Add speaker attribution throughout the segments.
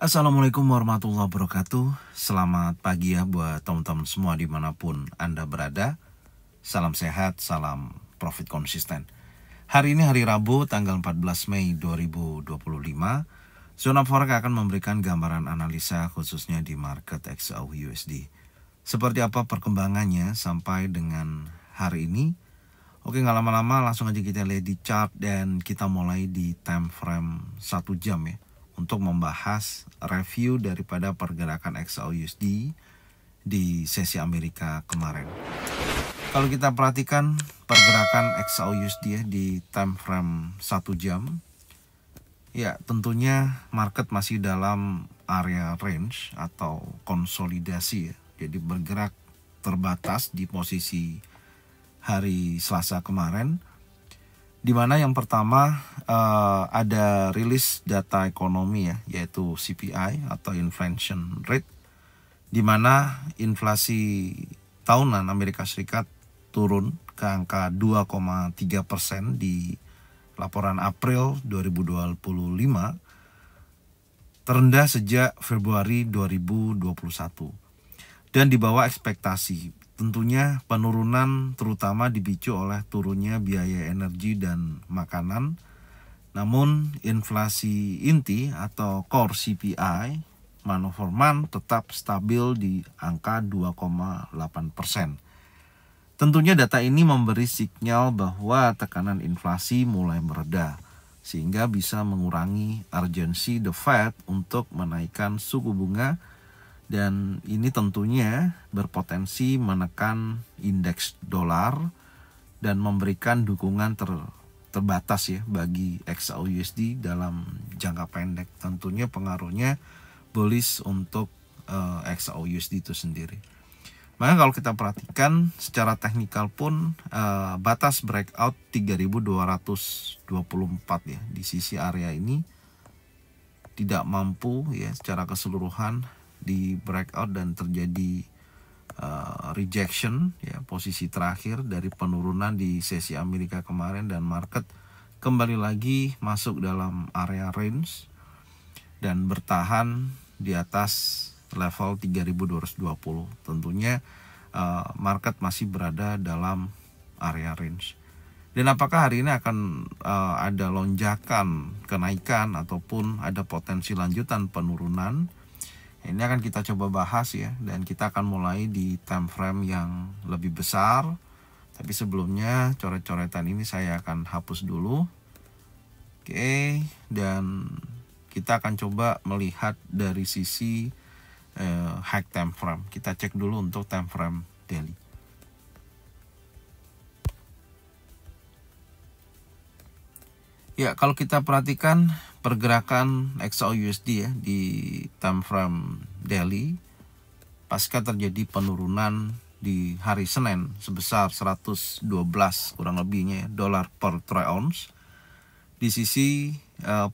Speaker 1: Assalamualaikum warahmatullahi wabarakatuh. Selamat pagi ya buat teman-teman semua dimanapun Anda berada. Salam sehat, salam profit konsisten. Hari ini hari Rabu tanggal 14 Mei 2025. Zona Forex akan memberikan gambaran analisa khususnya di market XAU/USD. Seperti apa perkembangannya sampai dengan hari ini? Oke, nggak lama-lama langsung aja kita lihat di chart dan kita mulai di time frame 1 jam ya, untuk membahas review daripada pergerakan XAU/USD di sesi Amerika kemarin. Kalau kita perhatikan pergerakan XAU/USD ya, di time frame 1 jam, ya tentunya market masih dalam area range atau konsolidasi ya. Jadi bergerak terbatas di posisi hari Selasa kemarin, di mana yang pertama ada rilis data ekonomi ya, yaitu CPI atau inflation rate, di mana inflasi tahunan Amerika Serikat turun ke angka 2,3% di laporan April 2025, terendah sejak Februari 2021 dan di bawah ekspektasi. Tentunya penurunan terutama dipicu oleh turunnya biaya energi dan makanan. Namun inflasi inti atau core CPI month over month tetap stabil di angka 2,8%. Tentunya data ini memberi sinyal bahwa tekanan inflasi mulai mereda, sehingga bisa mengurangi urgensi The Fed untuk menaikkan suku bunga. Dan ini tentunya berpotensi menekan indeks dolar dan memberikan dukungan terbatas ya bagi XAU/USD dalam jangka pendek. Tentunya pengaruhnya bullish untuk XAU/USD itu sendiri. Maka kalau kita perhatikan secara teknikal pun batas breakout 3224 ya di sisi area ini tidak mampu ya secara keseluruhan di breakout dan terjadi rejection ya, posisi terakhir dari penurunan di sesi Amerika kemarin, dan market kembali lagi masuk dalam area range dan bertahan di atas level 3220. Tentunya market masih berada dalam area range. Dan apakah hari ini akan ada lonjakan kenaikan ataupun ada potensi lanjutan penurunan? Ini akan kita coba bahas ya, dan kita akan mulai di time frame yang lebih besar. Tapi sebelumnya coret-coretan ini saya akan hapus dulu. Oke, dan kita akan coba melihat dari sisi high time frame. Kita cek dulu untuk time frame daily. Ya, kalau kita perhatikan pergerakan XAU/USD ya di time frame daily pasca terjadi penurunan di hari Senin sebesar 112 kurang lebihnya ya, dolar per troy ounce, di sisi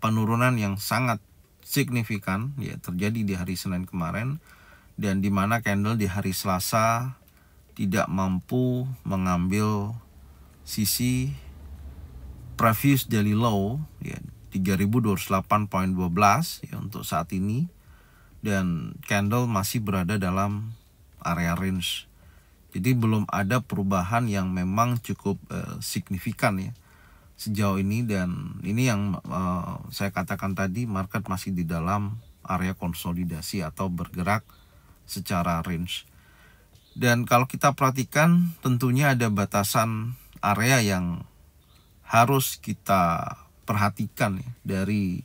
Speaker 1: penurunan yang sangat signifikan ya terjadi di hari Senin kemarin, dan di mana candle di hari Selasa tidak mampu mengambil sisi previous daily low ya 3208.12 ya untuk saat ini, dan candle masih berada dalam area range. Jadi belum ada perubahan yang memang cukup signifikan ya sejauh ini, dan ini yang saya katakan tadi, market masih di dalam area konsolidasi atau bergerak secara range. Dan kalau kita perhatikan tentunya ada batasan area yang harus kita perhatikan ya dari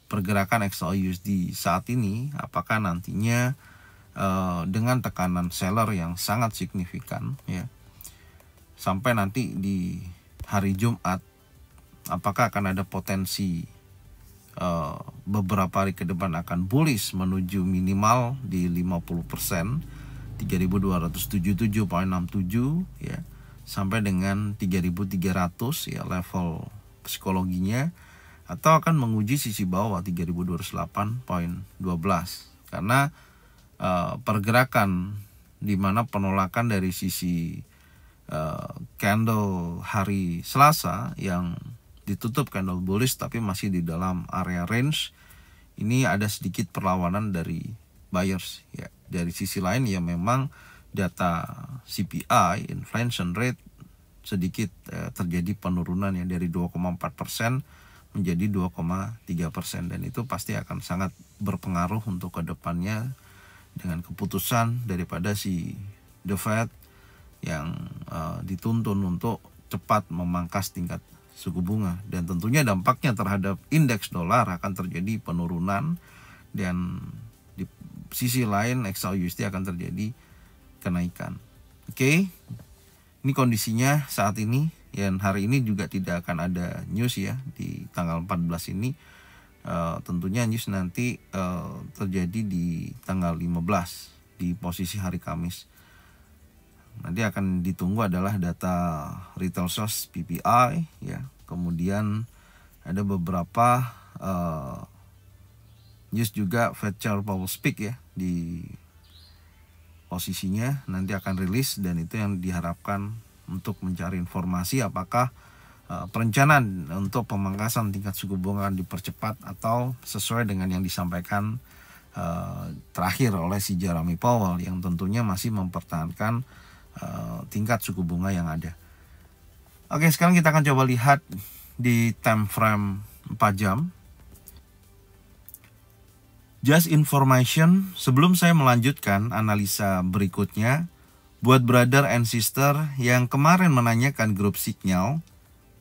Speaker 1: pergerakan XAU/USD saat ini. Apakah nantinya dengan tekanan seller yang sangat signifikan ya sampai nanti di hari Jumat, apakah akan ada potensi beberapa hari ke depan akan bullish menuju minimal di 50%, 3277.67 ya, sampai dengan 3300 ya level psikologinya, atau akan menguji sisi bawah 3208.12, karena pergerakan di mana penolakan dari sisi candle hari Selasa yang ditutup candle bullish tapi masih di dalam area range, ini ada sedikit perlawanan dari buyers ya. Dari sisi lain ya memang data CPI, inflation rate sedikit terjadi penurunan ya dari 2,4% menjadi 2,3%, dan itu pasti akan sangat berpengaruh untuk kedepannya dengan keputusan daripada si The Fed yang dituntun untuk cepat memangkas tingkat suku bunga, dan tentunya dampaknya terhadap indeks dolar akan terjadi penurunan, dan di sisi lain XAU/USD akan terjadi kenaikan. Oke, ini kondisinya saat ini. Dan hari ini juga tidak akan ada news ya di tanggal 14 ini. Tentunya news nanti terjadi di tanggal 15 di posisi hari Kamis. Nanti akan ditunggu adalah data retail sales PPI ya. Kemudian ada beberapa news juga Fed Chair Powell speak ya di posisinya nanti akan rilis, dan itu yang diharapkan untuk mencari informasi apakah perencanaan untuk pemangkasan tingkat suku bunga dipercepat atau sesuai dengan yang disampaikan terakhir oleh si Jeremy Powell yang tentunya masih mempertahankan tingkat suku bunga yang ada. Oke, sekarang kita akan coba lihat di time frame 4 jam. Just information, sebelum saya melanjutkan analisa berikutnya, buat brother and sister yang kemarin menanyakan grup Signal,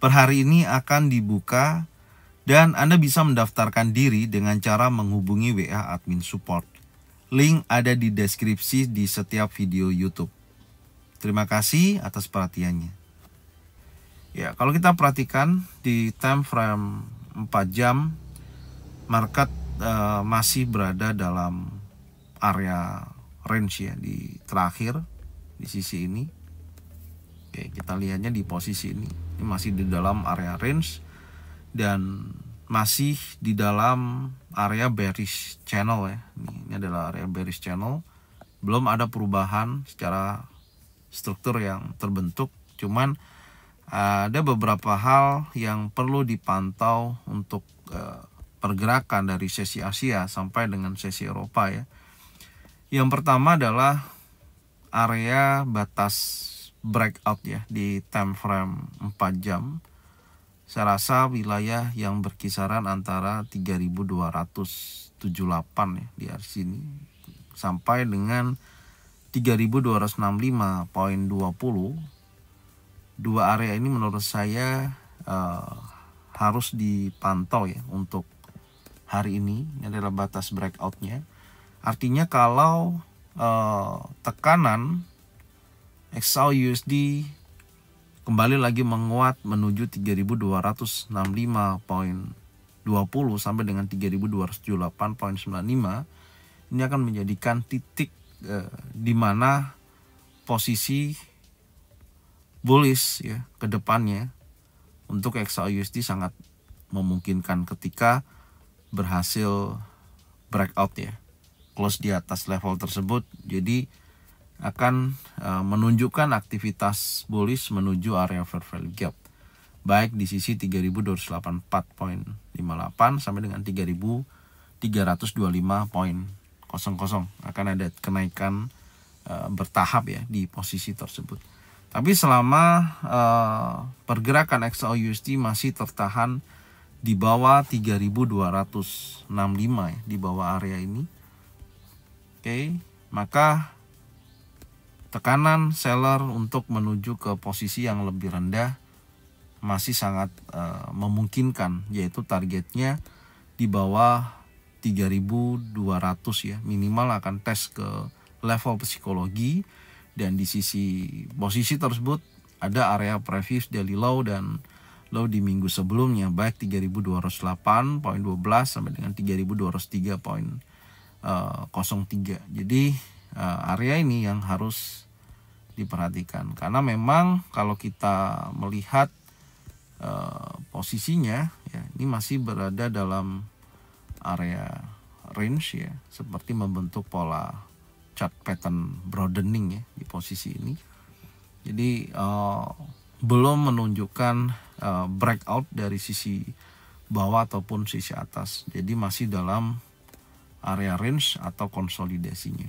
Speaker 1: per hari ini akan dibuka dan Anda bisa mendaftarkan diri dengan cara menghubungi WA admin support. Link ada di deskripsi di setiap video YouTube. Terima kasih atas perhatiannya. Ya, kalau kita perhatikan di time frame 4 jam, market masih berada dalam area range ya di terakhir. Di sisi ini, oke, kita lihatnya di posisi ini masih di dalam area range dan masih di dalam area bearish channel ya. Ini adalah area bearish channel, belum ada perubahan secara struktur yang terbentuk, cuman ada beberapa hal yang perlu dipantau untuk pergerakan dari sesi Asia sampai dengan sesi Eropa ya. Yang pertama adalah area batas breakout ya di time frame 4 jam. Saya rasa wilayah yang berkisaran antara 3278 ya di sini sampai dengan 3265.20. Dua area ini menurut saya harus dipantau ya untuk hari ini. Ini adalah batas breakoutnya. Artinya kalau tekanan XAU/USD kembali lagi menguat menuju 3265.20 sampai dengan 3278.95, ini akan menjadikan titik di mana posisi bullish ya ke depannya untuk XAU/USD sangat memungkinkan ketika berhasil breakout ya, close di atas level tersebut. Jadi akan menunjukkan aktivitas bullish menuju area fair value gap, baik di sisi 3284.58 sampai dengan 3325.00 akan ada kenaikan bertahap ya di posisi tersebut. Tapi selama pergerakan XAU/USD masih tertahan di bawah 3265 ya, di bawah area ini, oke, maka tekanan seller untuk menuju ke posisi yang lebih rendah masih sangat memungkinkan, yaitu targetnya di bawah 3200 ya, minimal akan tes ke level psikologi, dan di sisi posisi tersebut ada area previous daily low dan low di minggu sebelumnya, baik 3208.12 sampai dengan 3203.03. Jadi area ini yang harus diperhatikan, karena memang kalau kita melihat posisinya ya, ini masih berada dalam area range ya, seperti membentuk pola chart pattern broadening ya di posisi ini. Jadi belum menunjukkan breakout dari sisi bawah ataupun sisi atas. Jadi masih dalam area range atau konsolidasinya.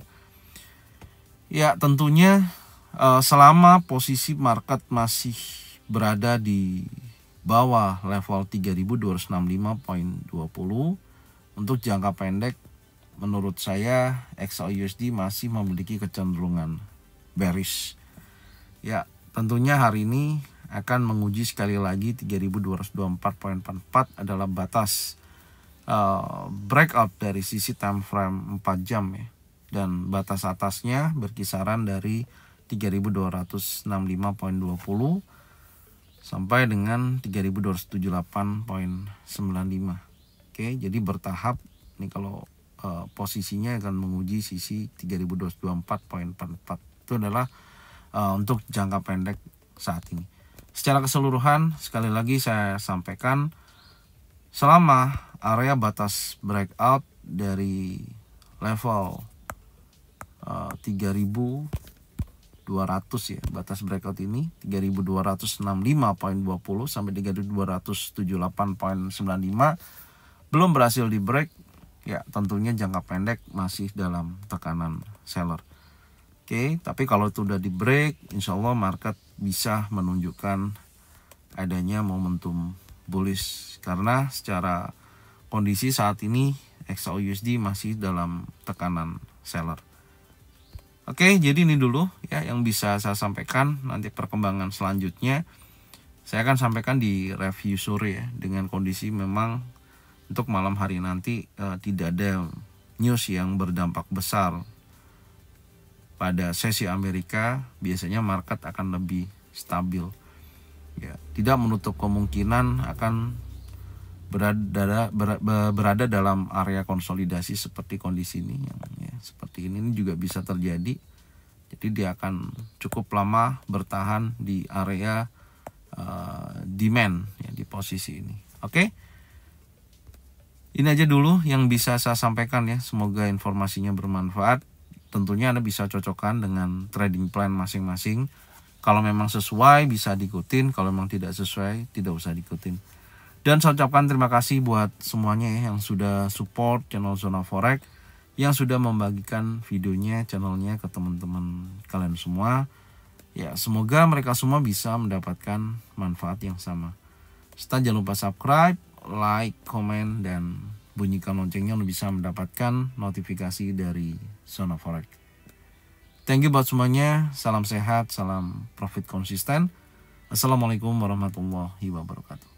Speaker 1: Ya, tentunya selama posisi market masih berada di bawah level 3265.20 untuk jangka pendek, menurut saya XAUUSD masih memiliki kecenderungan bearish. Ya, tentunya hari ini akan menguji sekali lagi 3224.44 adalah batas breakout dari sisi time frame 4 jam ya. Dan batas atasnya berkisaran dari 3265.20 sampai dengan 3278.95. Oke, jadi bertahap. Ini kalau posisinya akan menguji sisi 3224.44. Itu adalah untuk jangka pendek saat ini. Secara keseluruhan, sekali lagi saya sampaikan, selama area batas breakout dari level 3200 ya, batas breakout ini 3265.20 sampai 3278.95 belum berhasil di break ya, tentunya jangka pendek masih dalam tekanan seller. Oke, tapi kalau itu udah di break, insya Allah market bisa menunjukkan adanya momentum bullish, karena secara kondisi saat ini XAUUSD masih dalam tekanan seller. Oke, jadi ini dulu ya yang bisa saya sampaikan. Nanti perkembangan selanjutnya saya akan sampaikan di review sore ya, dengan kondisi memang untuk malam hari nanti tidak ada news yang berdampak besar pada sesi Amerika. Biasanya market akan lebih stabil ya, tidak menutup kemungkinan akan berada dalam area konsolidasi seperti kondisi ini ya, seperti ini juga bisa terjadi. Jadi dia akan cukup lama bertahan di area demand ya, di posisi ini. Oke, ini aja dulu yang bisa saya sampaikan ya, semoga informasinya bermanfaat. Tentunya Anda bisa cocokkan dengan trading plan masing-masing. Kalau memang sesuai bisa diikutin, kalau memang tidak sesuai tidak usah diikutin. Dan saya ucapkan terima kasih buat semuanya ya, yang sudah support channel Zona Forex, yang sudah membagikan videonya, channelnya ke teman-teman kalian semua. Ya, semoga mereka semua bisa mendapatkan manfaat yang sama. Serta jangan lupa subscribe, like, komen, dan bunyikan loncengnya untuk bisa mendapatkan notifikasi dari Zona Forex. Thank you buat semuanya. Salam sehat, salam profit konsisten. Assalamualaikum warahmatullahi wabarakatuh.